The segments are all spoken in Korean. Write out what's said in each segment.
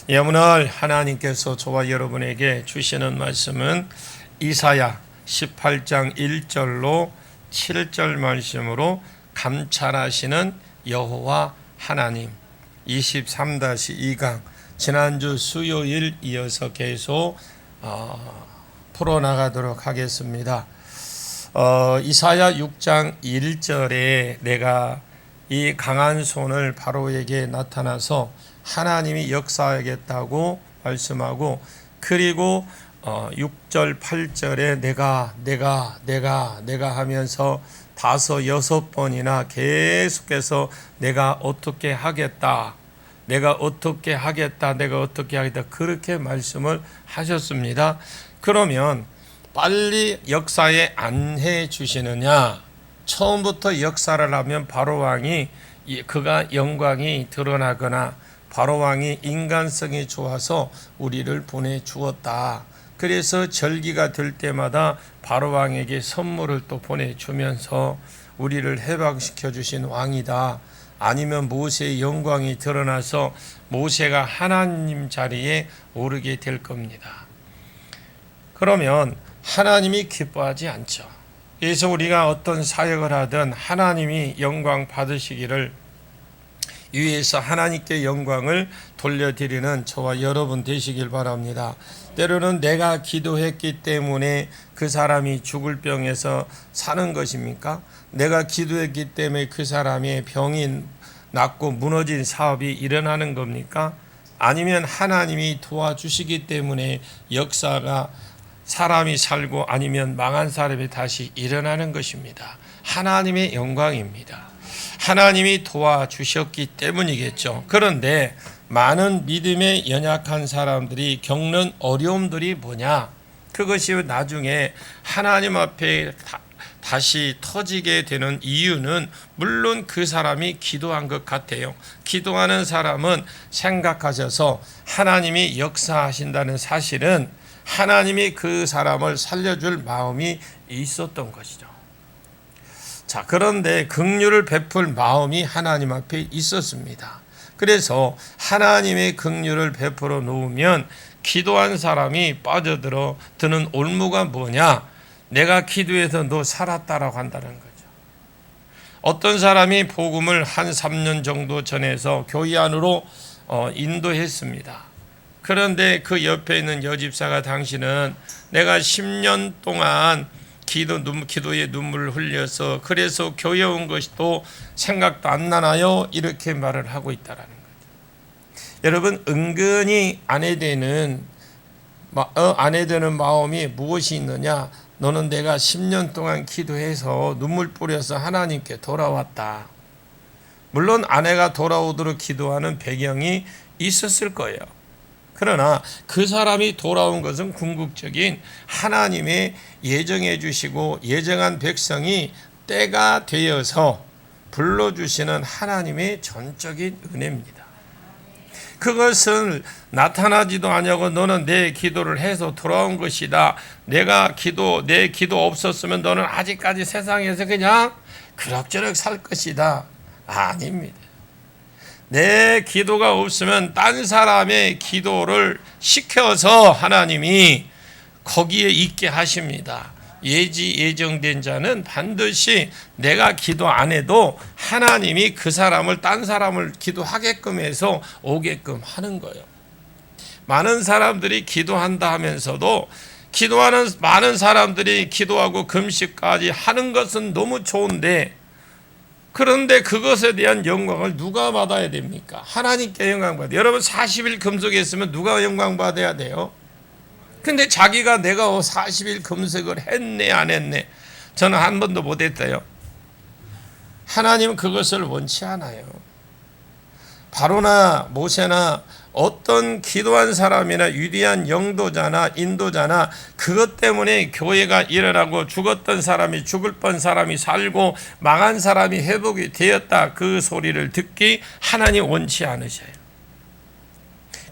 예, 오늘 하나님께서 저와 여러분에게 주시는 말씀은 이사야 18장 1절로 7절 말씀으로 감찰하시는 여호와 하나님 23-2강 지난주 수요일 이어서 계속 풀어나가도록 하겠습니다. 이사야 6장 1절에 내가 이 강한 손을 바로에게 나타나서 하나님이 역사하겠다고 말씀하고, 그리고 6절 8절에 내가 하면서 5, 6번이나 계속해서 내가 어떻게 하겠다 그렇게 말씀을 하셨습니다. 그러면 빨리 역사에 안 해 주시느냐? 처음부터 역사를 하면 바로왕이 그가 영광이 드러나거나 바로왕이 인간성이 좋아서 우리를 보내주었다. 그래서 절기가 될 때마다 바로왕에게 선물을 또 보내주면서 우리를 해방시켜 주신 왕이다. 아니면 모세의 영광이 드러나서 모세가 하나님 자리에 오르게 될 겁니다. 그러면 하나님이 기뻐하지 않죠. 그래서 우리가 어떤 사역을 하든 하나님이 영광 받으시기를 위해서 하나님께 영광을 돌려드리는 저와 여러분 되시길 바랍니다. 때로는 내가 기도했기 때문에 그 사람이 죽을 병에서 사는 것입니까? 내가 기도했기 때문에 그 사람의 병이 낫고 무너진 사업이 일어나는 겁니까? 아니면 하나님이 도와주시기 때문에 역사가 사람이 살고 아니면 망한 사람이 다시 일어나는 것입니다. 하나님의 영광입니다. 하나님이 도와주셨기 때문이겠죠. 그런데 많은 믿음에 연약한 사람들이 겪는 어려움들이 뭐냐? 그것이 나중에 하나님 앞에 다시 터지게 되는 이유는 물론 그 사람이 기도한 것 같아요. 기도하는 사람은 생각하셔서 하나님이 역사하신다는 사실은 하나님이 그 사람을 살려줄 마음이 있었던 것이죠. 자, 그런데 긍휼을 베풀 마음이 하나님 앞에 있었습니다. 그래서 하나님의 긍휼을 베풀어 놓으면 기도한 사람이 빠져드는 올무가 뭐냐? 내가 기도해서 너 살았다라고 한다는 거죠. 어떤 사람이 복음을 한 3년 정도 전해서 교회 안으로 인도했습니다. 그런데 그 옆에 있는 여집사가 당신은 내가 10년 동안 기도에 눈물을 흘려서 그래서 교회 온 것이 또 생각도 안 나나요? 이렇게 말을 하고 있다라는 거죠. 여러분, 은근히 아내되는 마음이 무엇이 있느냐? 너는 내가 10년 동안 기도해서 눈물 뿌려서 하나님께 돌아왔다. 물론 아내가 돌아오도록 기도하는 배경이 있었을 거예요. 그러나 그 사람이 돌아온 것은 궁극적인 하나님의 예정해 주시고 예정한 백성이 때가 되어서 불러주시는 하나님의 전적인 은혜입니다. 그것은 나타나지도 않냐고 너는 내 기도를 해서 돌아온 것이다. 내 기도 없었으면 너는 아직까지 세상에서 그냥 그럭저럭 살 것이다. 아닙니다. 내 기도가 없으면 딴 사람의 기도를 시켜서 하나님이 거기에 있게 하십니다. 예정된 자는 반드시 내가 기도 안 해도 하나님이 그 사람을 딴 사람을 기도하게끔 해서 오게끔 하는 거예요. 많은 사람들이 기도한다 하면서도 기도하는 많은 사람들이 기도하고 금식까지 하는 것은 너무 좋은데, 그런데 그것에 대한 영광을 누가 받아야 됩니까? 하나님께 영광 받아야 돼요. 여러분 40일 금식했으면 누가 영광 받아야 돼요? 근데 자기가 내가 40일 금식을 했네 안 했네, 저는 한 번도 못했어요. 하나님은 그것을 원치 않아요. 바로나 모세나 어떤 기도한 사람이나 위대한 영도자나 인도자나 그것 때문에 교회가 일어나고 죽었던 사람이 죽을 뻔 사람이 살고 망한 사람이 회복이 되었다, 그 소리를 듣기 하나님 원치 않으셔요.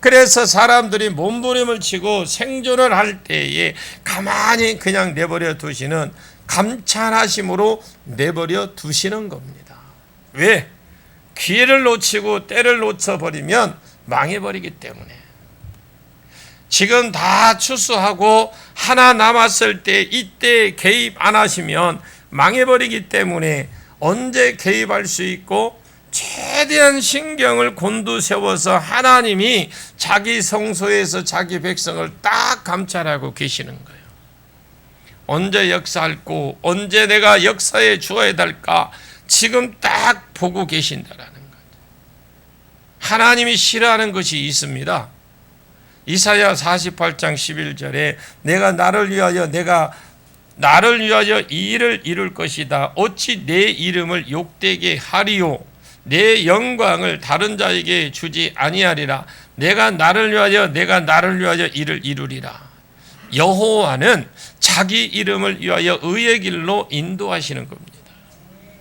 그래서 사람들이 몸부림을 치고 생존을 할 때에 가만히 그냥 내버려 두시는 감찰하심으로 내버려 두시는 겁니다. 왜? 기회를 놓치고 때를 놓쳐버리면 망해버리기 때문에. 지금 다 추수하고 하나 남았을 때 이때 개입 안 하시면 망해버리기 때문에 언제 개입할 수 있고 최대한 신경을 곤두세워서 하나님이 자기 성소에서 자기 백성을 딱 감찰하고 계시는 거예요. 언제 역사할고 언제 내가 역사에 주어야 될까 지금 딱 보고 계신다라는 거죠. 하나님이 싫어하는 것이 있습니다. 이사야 48장 11절에 내가 나를 위하여 이 일을 이룰 것이다. 어찌 내 이름을 욕되게 하리요. 내 영광을 다른 자에게 주지 아니하리라. 내가 나를 위하여 이를 이루리라. 여호와는 자기 이름을 위하여 의의 길로 인도하시는 겁니다.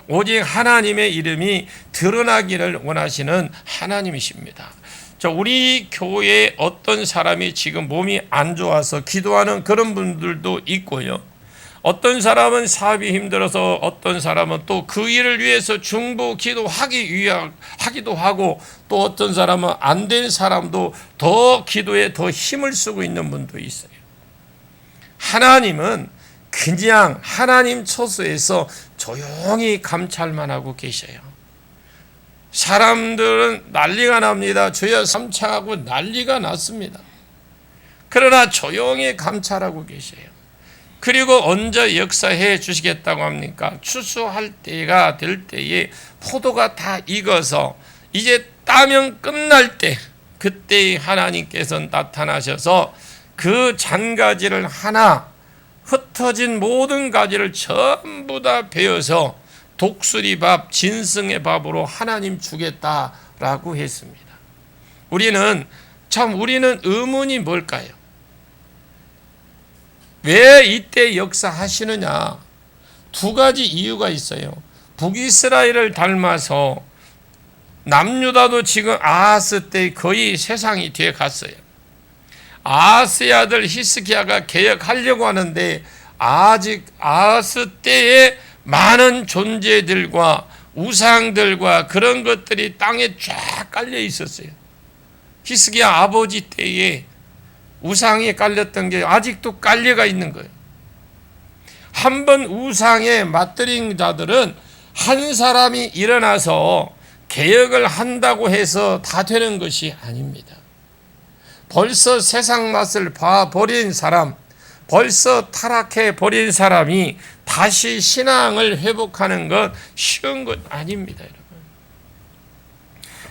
오직 하나님의 이름이 드러나기를 원하시는 하나님이십니다. 우리 교회에 어떤 사람이 지금 몸이 안 좋아서 기도하는 그런 분들도 있고요. 어떤 사람은 사업이 힘들어서 어떤 사람은 또 그 일을 위해서 중보 기도하기도 하고 또 어떤 사람은 안 된 사람도 더 기도에 더 힘을 쓰고 있는 분도 있어요. 하나님은 그냥 하나님 처소에서 조용히 감찰만 하고 계셔요. 사람들은 난리가 납니다. 주여 삼창하고 난리가 났습니다. 그러나 조용히 감찰하고 계셔요. 그리고 언제 역사해 주시겠다고 합니까? 추수할 때가 될 때에 포도가 다 익어서 이제 따면 끝날 때 그때 하나님께서 나타나셔서 그 잔가지를 하나 흩어진 모든 가지를 전부 다 베어서 독수리밥, 진승의 밥으로 하나님 주겠다라고 했습니다. 우리는 의문이 뭘까요? 왜 이때 역사하시느냐? 두 가지 이유가 있어요. 북이스라엘을 닮아서 남유다도 지금 아하스 때 거의 세상이 뒤에 갔어요. 아하스의 아들 히스기야가 개혁하려고 하는데 아직 아하스 때에 많은 존재들과 우상들과 그런 것들이 땅에 쫙 깔려 있었어요. 히스기야 아버지 때에 우상에 깔렸던 게 아직도 깔려가 있는 거예요. 한번 우상에 맞들인 자들은 한 사람이 일어나서 개혁을 한다고 해서 다 되는 것이 아닙니다. 벌써 세상 맛을 봐버린 사람, 벌써 타락해 버린 사람이 다시 신앙을 회복하는 것 쉬운 것 아닙니다, 여러분.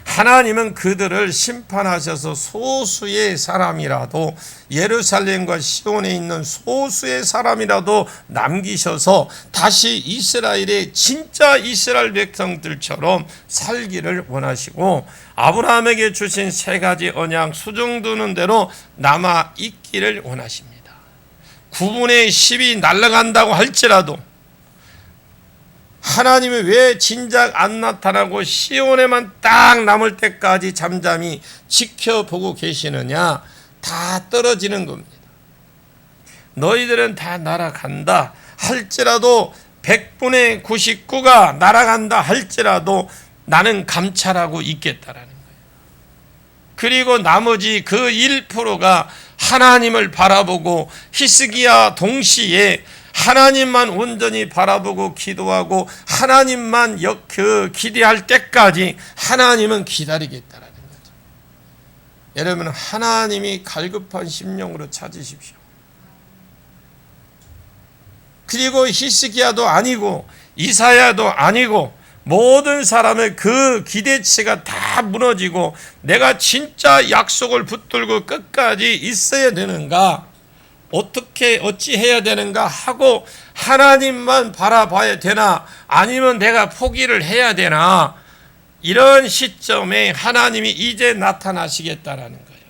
하나님은 그들을 심판하셔서 소수의 사람이라도 예루살렘과 시온에 있는 소수의 사람이라도 남기셔서 다시 이스라엘의 진짜 이스라엘 백성들처럼 살기를 원하시고 아브라함에게 주신 세 가지 언약 수정두는 대로 남아 있기를 원하십니다. 9분의 10이 날아간다고 할지라도 하나님이 왜 진작 안 나타나고 시온에만 딱 남을 때까지 잠잠히 지켜보고 계시느냐? 다 떨어지는 겁니다. 너희들은 다 날아간다 할지라도 100분의 99가 날아간다 할지라도 나는 감찰하고 있겠다라는 거예요. 그리고 나머지 그 1%가 하나님을 바라보고 히스기야 동시에 하나님만 온전히 바라보고 기도하고 하나님만 기대할 때까지 하나님은 기다리겠다라는 거죠. 여러분, 하나님이 갈급한 심령으로 찾으십시오. 그리고 히스기야도 아니고 이사야도 아니고 모든 사람의 그 기대치가 다 무너지고 내가 진짜 약속을 붙들고 끝까지 있어야 되는가? 어찌 해야 되는가 하고 하나님만 바라봐야 되나 아니면 내가 포기를 해야 되나 이런 시점에 하나님이 이제 나타나시겠다라는 거예요.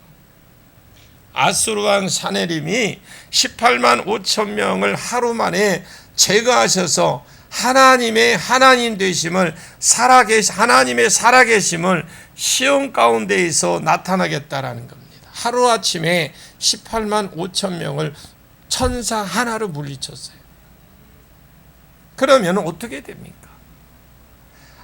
아수르 왕 사네림이 18만 5천 명을 하루 만에 제거하셔서 하나님의 하나님 되심을 하나님의 살아계심을 시온 가운데에서 나타나겠다라는 겁니다. 하루아침에 18만 5천 명을 천사 하나로 물리쳤어요. 그러면 어떻게 됩니까?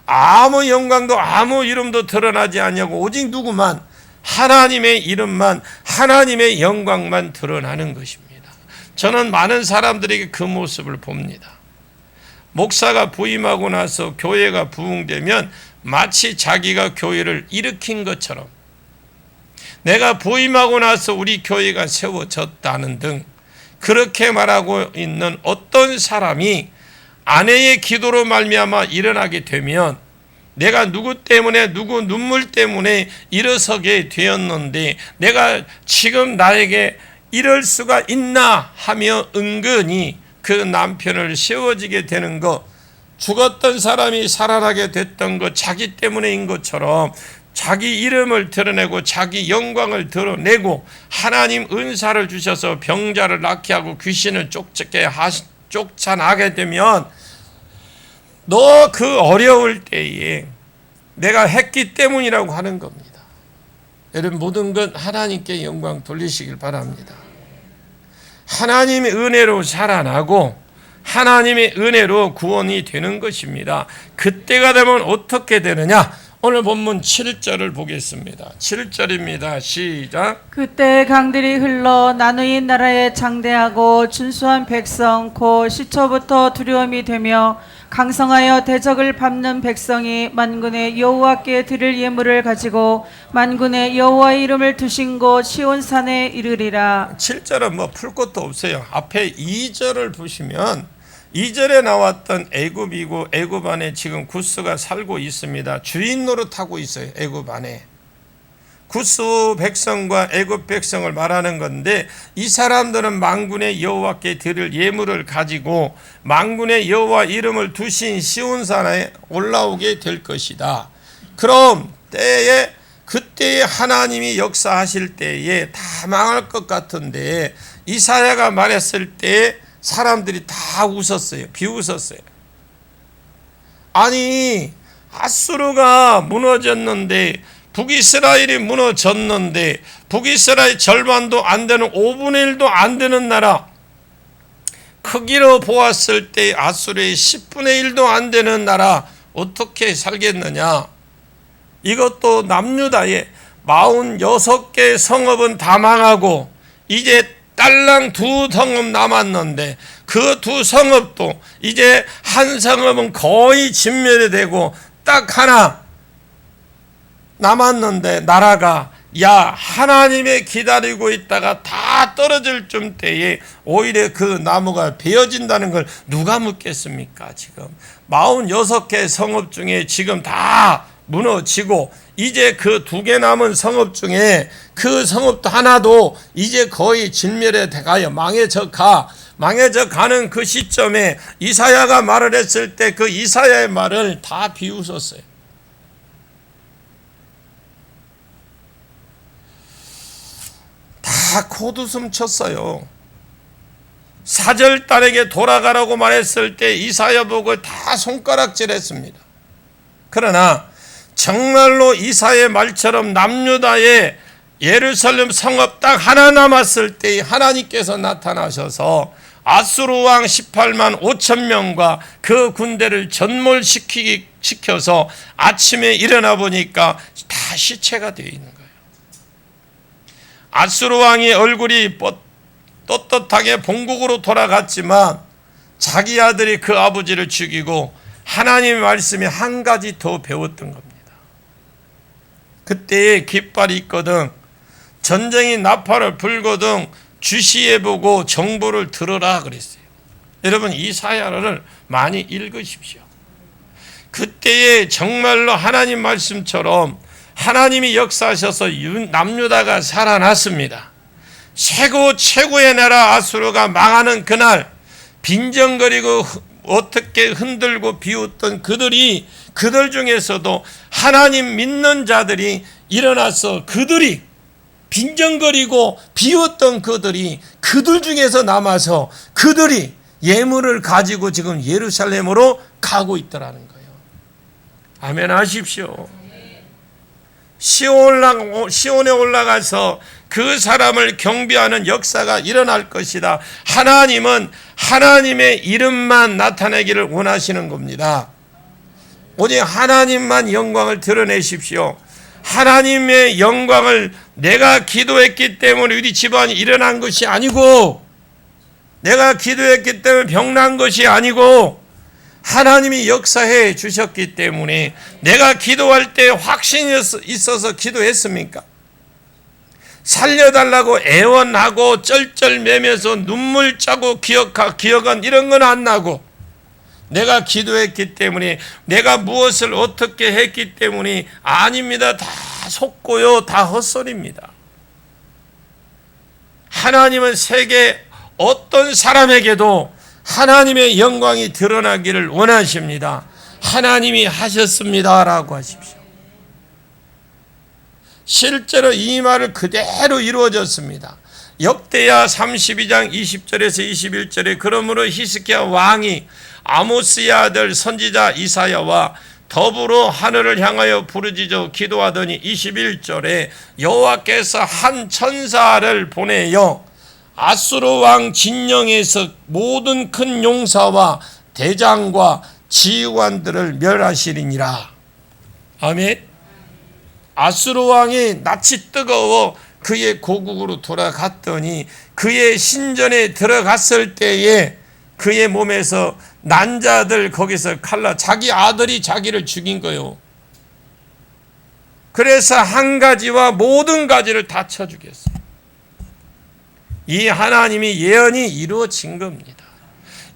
아무 영광도 아무 이름도 드러나지 않냐고 오직 누구만 하나님의 이름만, 하나님의 영광만 드러나는 것입니다. 저는 많은 사람들에게 그 모습을 봅니다. 목사가 부임하고 나서 교회가 부흥되면 마치 자기가 교회를 일으킨 것처럼, 내가 부임하고 나서 우리 교회가 세워졌다는 등 그렇게 말하고 있는 어떤 사람이 아내의 기도로 말미암아 일어나게 되면, 내가 누구 때문에, 누구 눈물 때문에 일어서게 되었는데 내가 지금 나에게 이럴 수가 있나 하며 은근히 그 남편을 세워지게 되는 것, 죽었던 사람이 살아나게 됐던 것 자기 때문인 것처럼 자기 이름을 드러내고 자기 영광을 드러내고 하나님 은사를 주셔서 병자를 낫게 하고 귀신을 쫓아나게 되면, 너 그 어려울 때에 내가 했기 때문이라고 하는 겁니다. 여러분, 모든 것 하나님께 영광 돌리시길 바랍니다. 하나님의 은혜로 살아나고 하나님의 은혜로 구원이 되는 것입니다. 그때가 되면 어떻게 되느냐? 오늘 본문 7절을 보겠습니다. 7절입니다. 시작. 그때 강들이 흘러 나누인 나라에 장대하고 준수한 백성 곧 시초부터 두려움이 되며 강성하여 대적을 밟는 백성이 만군의 여호와께 드릴 예물을 가지고 만군의 여호와의 이름을 두신 곳 시온산에 이르리라. 7절은 뭐 풀 것도 없어요. 앞에 2절을 보시면 2절에 나왔던 애굽이고 애굽 안에 지금 구스가 살고 있습니다. 주인 노릇하고 있어요. 애굽 안에. 구스 백성과 애굽 백성을 말하는 건데, 이 사람들은 만군의 여호와께 드릴 예물을 가지고 만군의 여호와 이름을 두신 시온산에 올라오게 될 것이다. 그럼 그때에 하나님이 역사하실 때에 다 망할 것 같은데, 이사야가 말했을 때 사람들이 다 웃었어요. 비웃었어요. 아니, 아수르가 무너졌는데, 북이스라엘이 무너졌는데, 북이스라엘 절반도 안 되는 5분의 1도 안 되는 나라, 크기로 보았을 때 아수르의 10분의 1도 안 되는 나라 어떻게 살겠느냐? 이것도 남유다의 46개 성읍은 다 망하고 이제 딸랑 2성읍 남았는데, 그 2성읍도 이제 한 성읍은 거의 진멸이 되고 딱 하나 남았는데, 나라가 하나님의 기다리고 있다가 다 떨어질 쯤 때에 오히려 그 나무가 베어진다는 걸 누가 묻겠습니까? 지금 46개 성읍 중에 지금 다 무너지고 이제 그 2개 남은 성읍 중에 그 성읍도 하나도 이제 거의 진멸에 가요. 망해져 가는 그 시점에 이사야가 말을 했을 때 그 이사야의 말을 다 비웃었어요. 다 코웃음 쳤어요. 사절단에게 돌아가라고 말했을 때 이사야 보고 다 손가락질했습니다. 그러나 정말로 이사야의 말처럼 남유다의 예루살렘 성읍 딱 하나 남았을 때 하나님께서 나타나셔서 아수르 왕 18만 5천 명과 그 군대를 전몰시켜서 아침에 일어나 보니까 다 시체가 되어 있는 거예요. 아수르 왕의 얼굴이 떳떳하게 본국으로 돌아갔지만 자기 아들이 그 아버지를 죽이고 하나님의 말씀이 한 가지 더 배웠던 겁니다. 그때에 깃발이 있거든, 전쟁이 나팔을 불거든 주시해보고 정보를 들어라 그랬어요. 여러분, 이사야를 많이 읽으십시오. 그때에 정말로 하나님 말씀처럼 하나님이 역사하셔서 남유다가 살아났습니다. 최고의 나라 아수르가 망하는 그날, 빈정거리고 어떻게 흔들고 비웃던 그들 중에서도 하나님 믿는 자들이 일어나서 그들이 빈정거리고 비웃던 그들 중에서 남아서 그들이 예물을 가지고 지금 예루살렘으로 가고 있더라는 거예요. 아멘 하십시오. 시온에 올라가서 그 사람을 경배하는 역사가 일어날 것이다. 하나님은 하나님의 이름만 나타내기를 원하시는 겁니다. 오직 하나님만 영광을 드러내십시오. 하나님의 영광을 내가 기도했기 때문에 우리 집안이 일어난 것이 아니고, 내가 기도했기 때문에 병난 것이 아니고, 하나님이 역사해 주셨기 때문에 내가 기도할 때 확신이 있어서 기도했습니까? 살려달라고 애원하고 쩔쩔매면서 눈물 짜고 기억은 이런 건 안 나고, 내가 기도했기 때문에, 내가 무엇을 어떻게 했기 때문에 아닙니다. 다 속고요, 다 헛소리입니다. 하나님은 세계 어떤 사람에게도 하나님의 영광이 드러나기를 원하십니다. 하나님이 하셨습니다라고 하십시오. 실제로 이 말을 그대로 이루어졌습니다. 역대야 32장 20절에서 21절에 그러므로 히스기야 왕이 아모스의 아들 선지자 이사야와 더불어 하늘을 향하여 부르짖어 기도하더니 21절에 여호와께서 한 천사를 보내어 아수르 왕 진영에서 모든 큰 용사와 대장과 지휘관들을 멸하시리니라. 아멘. 아수르 왕이 낯이 뜨거워 그의 고국으로 돌아갔더니 그의 신전에 들어갔을 때에 그의 몸에서 난자들 거기서 칼라, 자기 아들이 자기를 죽인 거요. 그래서 한 가지와 모든 가지를 다 쳐 죽였어요. 이 하나님이 예언이 이루어진 겁니다.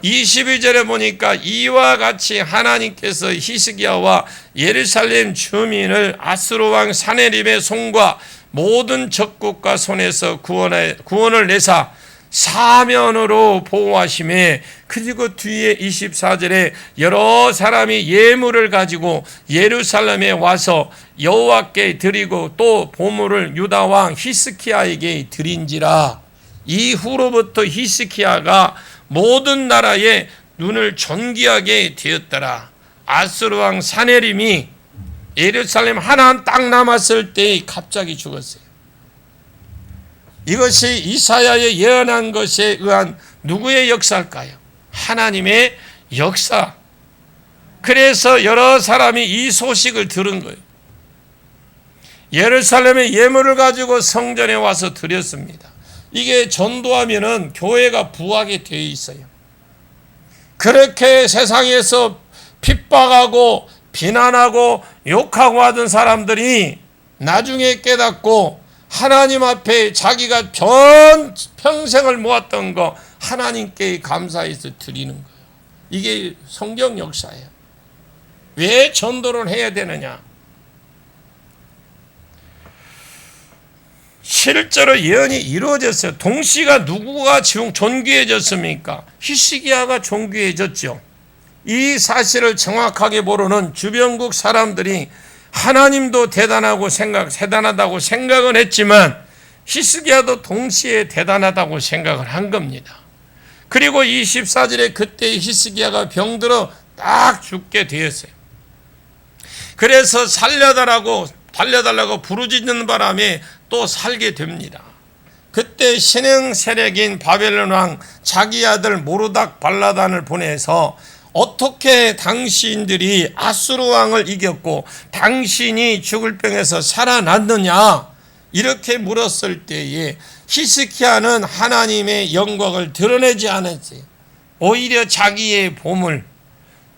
22절에 보니까 이와 같이 하나님께서 히스기야와 예루살렘 주민을 아수르 왕 사네립의 손과 모든 적국과 손에서 구원을 내사 사면으로 보호하심에, 그리고 뒤에 24절에 여러 사람이 예물을 가지고 예루살렘에 와서 여호와께 드리고 또 보물을 유다 왕 히스기야에게 드린지라. 이후로부터 히스기야가 모든 나라의 눈을 존귀하게 되었더라. 아수르 왕 사네림이 예루살렘 하나 딱 남았을 때 갑자기 죽었어요. 이것이 이사야의 예언한 것에 의한 누구의 역사일까요? 하나님의 역사. 그래서 여러 사람이 이 소식을 들은 거예요. 예루살렘에 예물을 가지고 성전에 와서 드렸습니다. 이게 전도하면은 교회가 부하게 되어 있어요. 그렇게 세상에서 핍박하고 비난하고 욕하고 하던 사람들이 나중에 깨닫고 하나님 앞에 자기가 전 평생을 모았던 거 하나님께 감사해서 드리는 거예요. 이게 성경 역사예요. 왜 전도를 해야 되느냐? 실제로 예언이 이루어졌어요. 동시가 누구가 존귀해졌습니까? 히스기야가 존귀해졌죠. 이 사실을 정확하게 모르는 주변국 사람들이 하나님도 대단하다고 생각은 했지만 히스기야도 동시에 대단하다고 생각을 한 겁니다. 그리고 24절에 그때 히스기야가 병들어 딱 죽게 되었어요. 그래서 살려달라고 부르짖는 바람에 또 살게 됩니다. 그때 신흥 세력인 바벨론 왕 자기 아들 모르닥 발라단을 보내서 어떻게 당신들이 아수르 왕을 이겼고 당신이 죽을 병에서 살아났느냐 이렇게 물었을 때에 히스기야는 하나님의 영광을 드러내지 않았어요. 오히려 자기의 보물,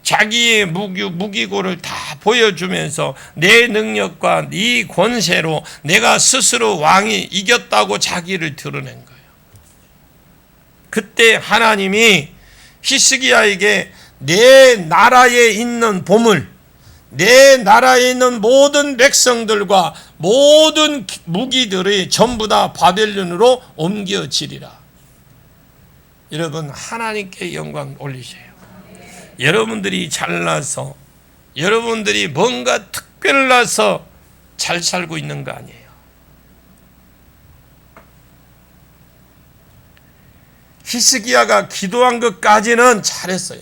자기의 무기고를 다 보여주면서 내 능력과 네 권세로 내가 스스로 왕이 이겼다고 자기를 드러낸 거예요. 그때 하나님이 히스기야에게 내 나라에 있는 보물, 내 나라에 있는 모든 백성들과 모든 무기들이 전부 다 바벨론으로 옮겨지리라. 여러분, 하나님께 영광 올리세요. 여러분들이 잘나서, 여러분들이 뭔가 특별나서 잘 살고 있는 거 아니에요. 히스기야가 기도한 것까지는 잘했어요.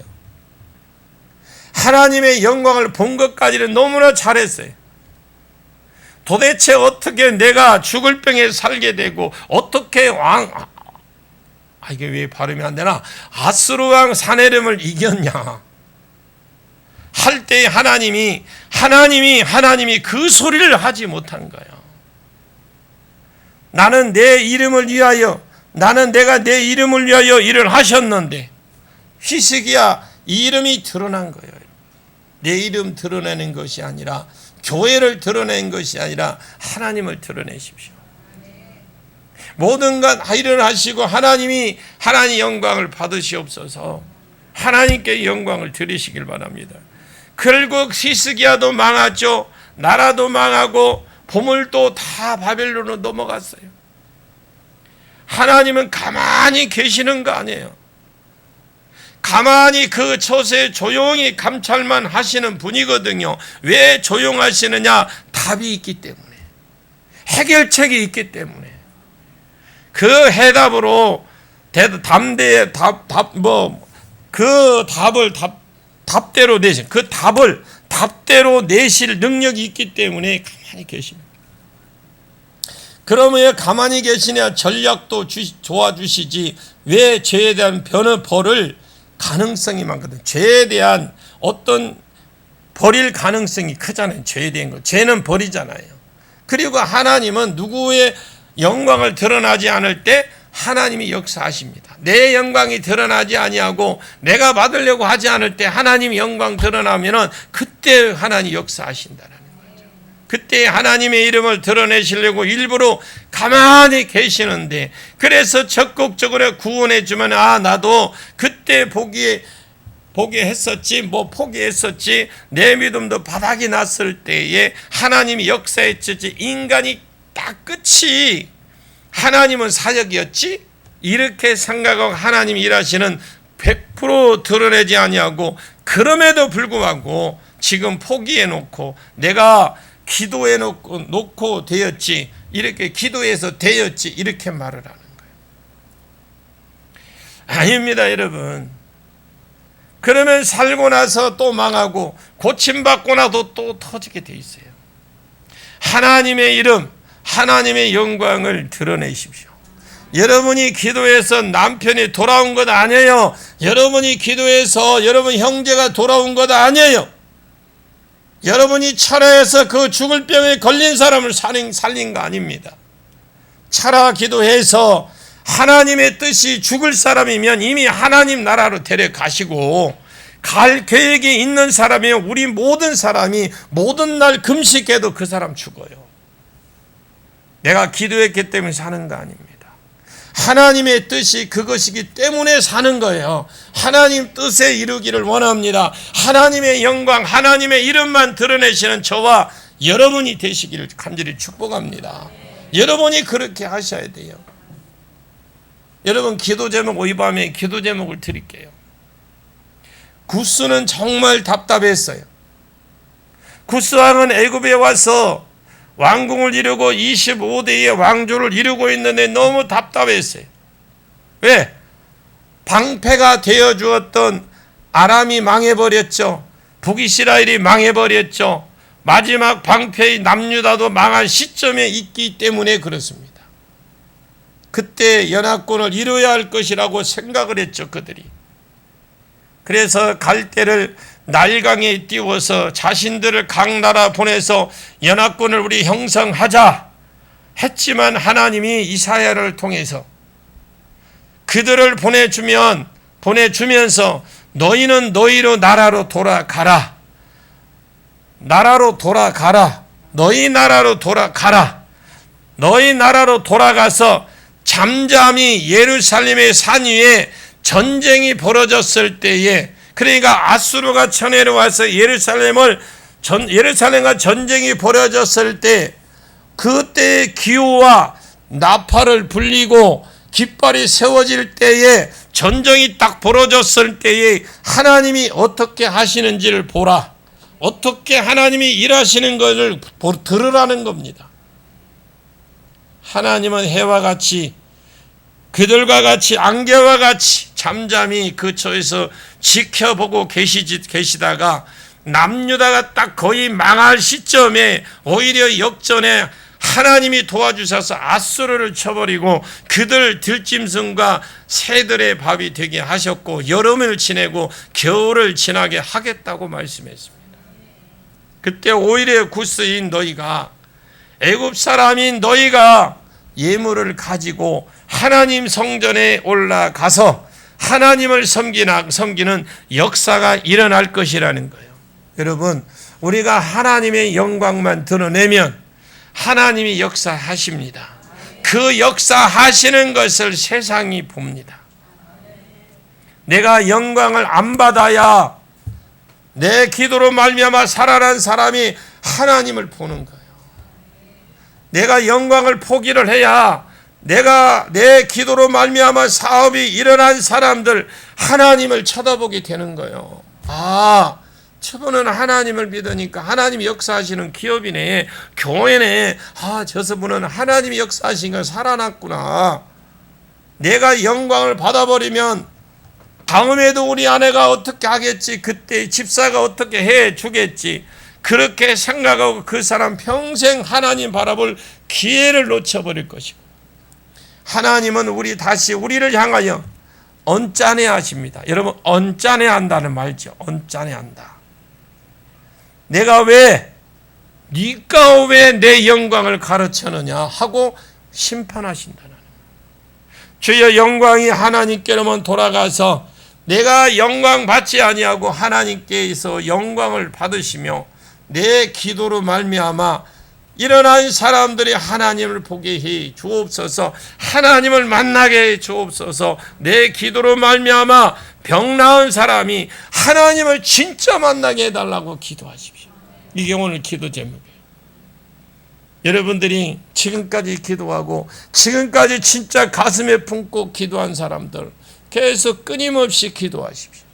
하나님의 영광을 본 것까지는 너무나 잘했어요. 도대체 어떻게 내가 죽을 병에 살게 되고 어떻게 이게 왜 발음이 안 되나? 아수르 왕 사네림을 이겼냐? 할 때 하나님이 그 소리를 하지 못한 거예요. 나는 내 이름을 위하여, 내가 내 이름을 위하여 일을 하셨는데, 히스기야 이름이 드러난 거예요. 내 이름 드러내는 것이 아니라, 교회를 드러낸 것이 아니라 하나님을 드러내십시오. 모든 것 일을 하시고 하나님 영광을 받으시옵소서. 하나님께 영광을 드리시길 바랍니다. 결국 히스기야도 망하죠. 나라도 망하고 보물도 다 바벨론으로 넘어갔어요. 하나님은 가만히 계시는 거 아니에요. 가만히 그 처세에 조용히 감찰만 하시는 분이거든요. 왜 조용하시느냐? 답이 있기 때문에, 해결책이 있기 때문에. 그 해답으로 답대로 내신, 그 답을 답대로 내실 능력이 있기 때문에 가만히 계십니다. 그러면 왜 가만히 계시냐? 전략도 도와주시지. 왜 죄에 대한 벌을 가능성이 많거든. 죄에 대한 어떤 버릴 가능성이 크잖아요. 죄에 대한 거. 죄는 버리잖아요. 그리고 하나님은 누구의 영광을 드러나지 않을 때 하나님이 역사하십니다. 내 영광이 드러나지 아니하고 내가 받으려고 하지 않을 때 하나님이 영광 드러나면은 그때 하나님이 역사하신다는 거죠. 그때 하나님의 이름을 드러내시려고 일부러 가만히 계시는데, 그래서 적극적으로 구원해 주면 나도 그때 포기했었지, 포기했었지, 내 믿음도 바닥이 났을 때에 하나님이 역사했지, 인간이 딱 끝이 하나님은 사역이었지, 이렇게 생각하고 하나님이 일하시는 100% 드러내지 아니하고, 그럼에도 불구하고 지금 포기해놓고 내가 기도해놓고 되었지, 이렇게 기도해서 되었지, 이렇게 말을 하는 거예요. 아닙니다, 여러분. 그러면 살고 나서 또 망하고 고침받고 나도 또 터지게 돼 있어요. 하나님의 이름, 하나님의 영광을 드러내십시오. 여러분이 기도해서 남편이 돌아온 것 아니에요. 여러분이 기도해서 여러분 형제가 돌아온 것 아니에요. 여러분이 철회해서 그 죽을 병에 걸린 사람을 살린 거 아닙니다. 차라 기도해서 하나님의 뜻이 죽을 사람이면 이미 하나님 나라로 데려가시고, 갈 계획이 있는 사람이면 우리 모든 사람이 모든 날 금식해도 그 사람 죽어요. 내가 기도했기 때문에 사는 거 아닙니다. 하나님의 뜻이 그것이기 때문에 사는 거예요. 하나님 뜻에 이루기를 원합니다. 하나님의 영광, 하나님의 이름만 드러내시는 저와 여러분이 되시기를 간절히 축복합니다. 여러분이 그렇게 하셔야 돼요. 여러분, 기도 제목, 이 밤에 기도 제목을 드릴게요. 구스는 정말 답답했어요. 구스 왕은 애굽에 와서 왕궁을 이루고 25대의 왕조를 이루고 있는데 너무 답답했어요. 왜? 방패가 되어 주었던 아람이 망해버렸죠. 북이스라엘이 망해버렸죠. 마지막 방패의 남유다도 망한 시점에 있기 때문에 그렇습니다. 그때 연합군을 이루어야 할 것이라고 생각을 했죠, 그들이. 그래서 갈대를 나일강에 띄워서 자신들을 각 나라 보내서 연합군을 우리 형성하자 했지만, 하나님이 이사야를 통해서 그들을 보내주면서 너희는 너희로 나라로 돌아가라. 나라로 돌아가라. 너희 나라로 돌아가라. 너희 나라로 돌아가서 잠잠히 예루살렘의 산 위에 전쟁이 벌어졌을 때에, 그러니까 아수르가 쳐내려와서 예루살렘과 전쟁이 벌어졌을 때, 그때의 기호와 나팔을 불리고 깃발이 세워질 때에, 전쟁이 딱 벌어졌을 때에 하나님이 어떻게 하시는지를 보라. 어떻게 하나님이 일하시는 것을 들으라는 겁니다. 하나님은 해와 같이, 그들과 같이, 안개와 같이 잠잠히 그처에서 지켜보고 계시다가 남유다가 딱 거의 망할 시점에 오히려 역전에 하나님이 도와주셔서 앗수르를 쳐버리고 그들 들짐승과 새들의 밥이 되게 하셨고 여름을 지내고 겨울을 지나게 하겠다고 말씀했습니다. 그때 오히려 구스인 너희가, 애굽 사람인 너희가 예물을 가지고 하나님 성전에 올라가서 하나님을 섬기는 역사가 일어날 것이라는 거예요. 여러분, 우리가 하나님의 영광만 드러내면 하나님이 역사하십니다. 그 역사하시는 것을 세상이 봅니다. 내가 영광을 안 받아야 내 기도로 말미암아 살아난 사람이 하나님을 보는 거예요. 내가 영광을 포기를 해야 내가 내 기도로 말미암아 사업이 일어난 사람들 하나님을 쳐다보게 되는 거예요. 아, 저분은 하나님을 믿으니까 하나님이 역사하시는 기업이네, 교회네. 아, 저분은 하나님이 역사하신 걸 살아났구나. 내가 영광을 받아버리면 다음에도 우리 아내가 어떻게 하겠지, 그때 집사가 어떻게 해 주겠지, 그렇게 생각하고 그 사람 평생 하나님 바라볼 기회를 놓쳐버릴 것이고, 하나님은 우리를 향하여 언짢아 하십니다. 여러분, 언짢아 한다는 말이죠. 언짢아 한다. 네가 왜 내 영광을 가르쳤느냐 하고 심판하신다는 거예요. 주여, 영광이 하나님께로만 돌아가서 내가 영광 받지 아니하고 하나님께서 영광을 받으시며 내 기도로 말미암아 일어난 사람들이 하나님을 보게 해 주옵소서. 하나님을 만나게 해 주옵소서. 내 기도로 말미암아 병 나은 사람이 하나님을 진짜 만나게 해달라고 기도하십시오. 이게 오늘 기도 제목이에요. 여러분들이 지금까지 기도하고 지금까지 진짜 가슴에 품고 기도한 사람들 계속 끊임없이 기도하십시오.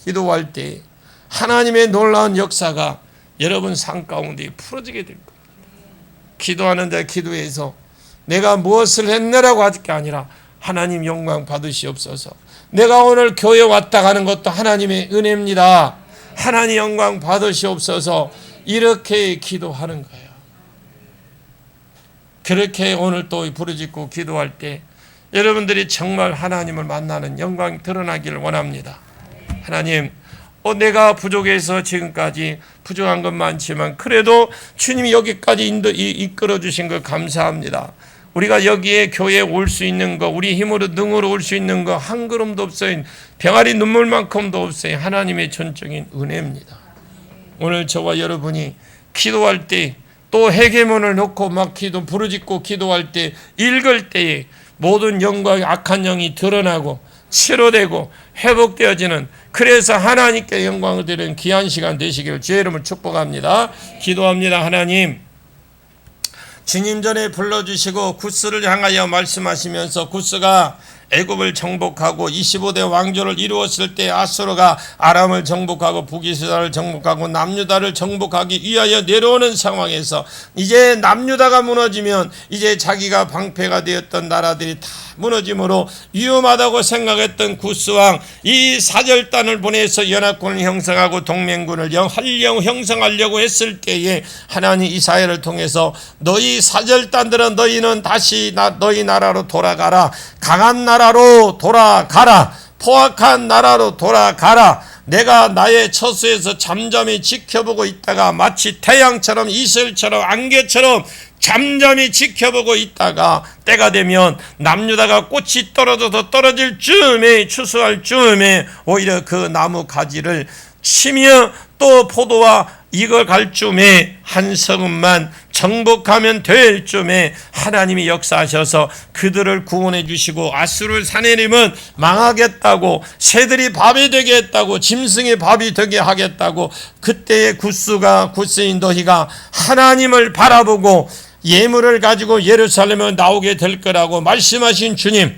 기도할 때 하나님의 놀라운 역사가 여러분 삶 가운데 풀어지게 될 겁니다. 기도하는데 기도해서 내가 무엇을 했느라고 할 게 아니라 하나님 영광 받으시옵소서. 내가 오늘 교회 왔다 가는 것도 하나님의 은혜입니다. 하나님 영광 받으시옵소서. 이렇게 기도하는 거예요. 그렇게 오늘 또 부르짖고 기도할 때 여러분들이 정말 하나님을 만나는 영광이 드러나기를 원합니다. 하나님, 내가 부족해서 지금까지 부족한 것 많지만 그래도 주님이 여기까지 이끌어 주신 걸 감사합니다. 우리가 여기에 교회에 올 수 있는 거, 우리 힘으로 능으로 올 수 있는 거 한 걸음도 없어요. 병아리 눈물만큼도 없어요. 하나님의 전적인 은혜입니다. 오늘 저와 여러분이 기도할 때 또 회개문을 놓고 막 부르짖고 기도할 때, 읽을 때에 모든 영광의 악한 영이 드러나고 치료되고 회복되어지는, 그래서 하나님께 영광을 드리는 귀한 시간 되시기를 주의 이름으로 축복합니다. 기도합니다. 하나님, 주님 전에 불러주시고 구스를 향하여 말씀하시면서 구스가 애굽을 정복하고 25대 왕조를 이루었을 때 아수르가 아람을 정복하고 북이스라엘을 정복하고 남유다를 정복하기 위하여 내려오는 상황에서 이제 남유다가 무너지면 이제 자기가 방패가 되었던 나라들이 다 무너짐으로 위험하다고 생각했던 구스왕, 이 사절단을 보내서 연합군을 형성하고 동맹군을 형성하려고 했을 때에 하나님 이사야를 통해서 너희 사절단들은 너희는 다시 너희 나라로 돌아가라. 강한 나라로 돌아가라. 포악한 나라로 돌아가라. 내가 나의 처소에서 잠잠히 지켜보고 있다가 마치 태양처럼 이슬처럼 안개처럼 잠잠히 지켜보고 있다가 때가 되면 남유다가 꽃이 떨어져서 떨어질 즈음에, 추수할 즈음에 오히려 그 나무 가지를 치며 또 포도와 익어갈 즈음에 한 성읍만 정복하면 될 즈음에 하나님이 역사하셔서 그들을 구원해 주시고 아수르 사내림은 망하겠다고, 새들이 밥이 되게 했다고, 짐승이 밥이 되게 하겠다고, 그때의 구스인 너희가 하나님을 바라보고 예물을 가지고 예루살렘에 나오게 될 거라고 말씀하신 주님,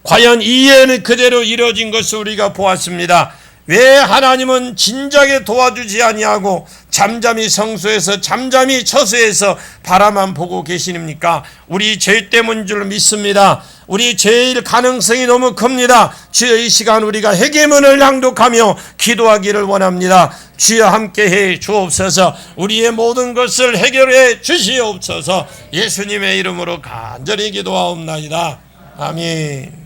과연 이 예언은 그대로 이루어진 것을 우리가 보았습니다. 왜 하나님은 진작에 도와주지 아니하고 잠잠히 성소에서 잠잠히 처소에서 바라만 보고 계시니까? 우리 죄 때문인 줄 믿습니다. 우리 제일 가능성이 너무 큽니다. 주여, 이 시간 우리가 회개문을 낭독하며 기도하기를 원합니다. 주여, 함께해 주옵소서. 우리의 모든 것을 해결해 주시옵소서. 예수님의 이름으로 간절히 기도하옵나이다. 아멘.